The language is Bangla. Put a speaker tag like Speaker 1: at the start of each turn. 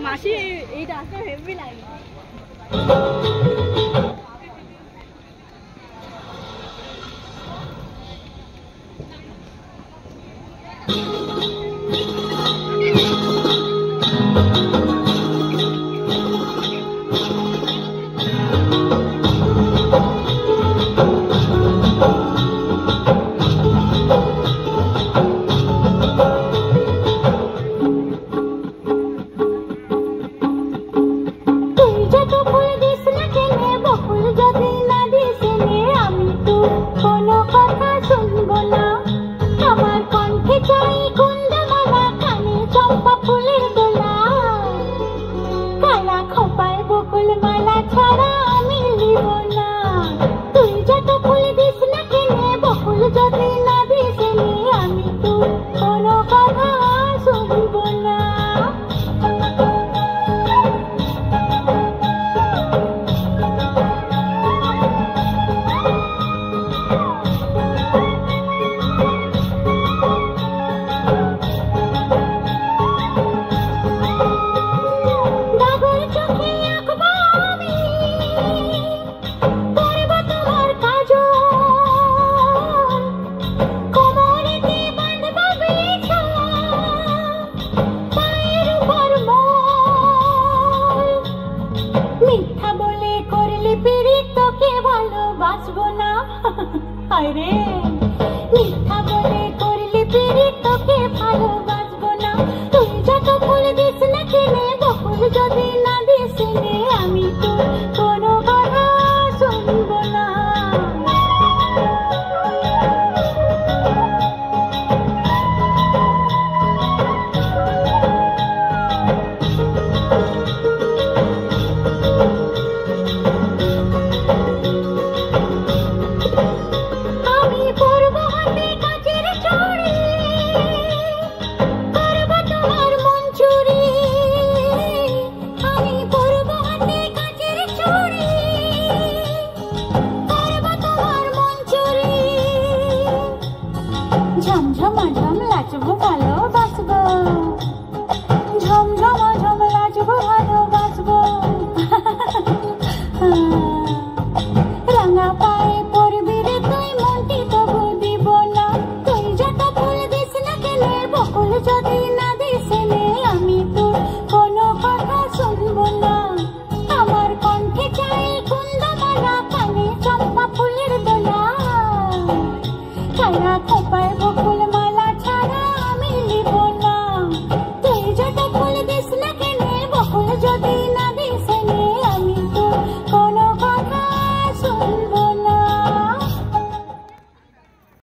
Speaker 1: মাসি এই রাস্তা হেভি লাগে। রে মিথ্যা বলে করলি পিড়ি তোকে ভালোবাসবো না। তুই যত ফুল দিস না কিনে বকুল যদি না দিস নে আমি তোর কোনো কথা শুনবো না। ঝমঝমাঝম লাচবো ভালোবাসবো, ঝমঝমাঝম লাচবো ভালো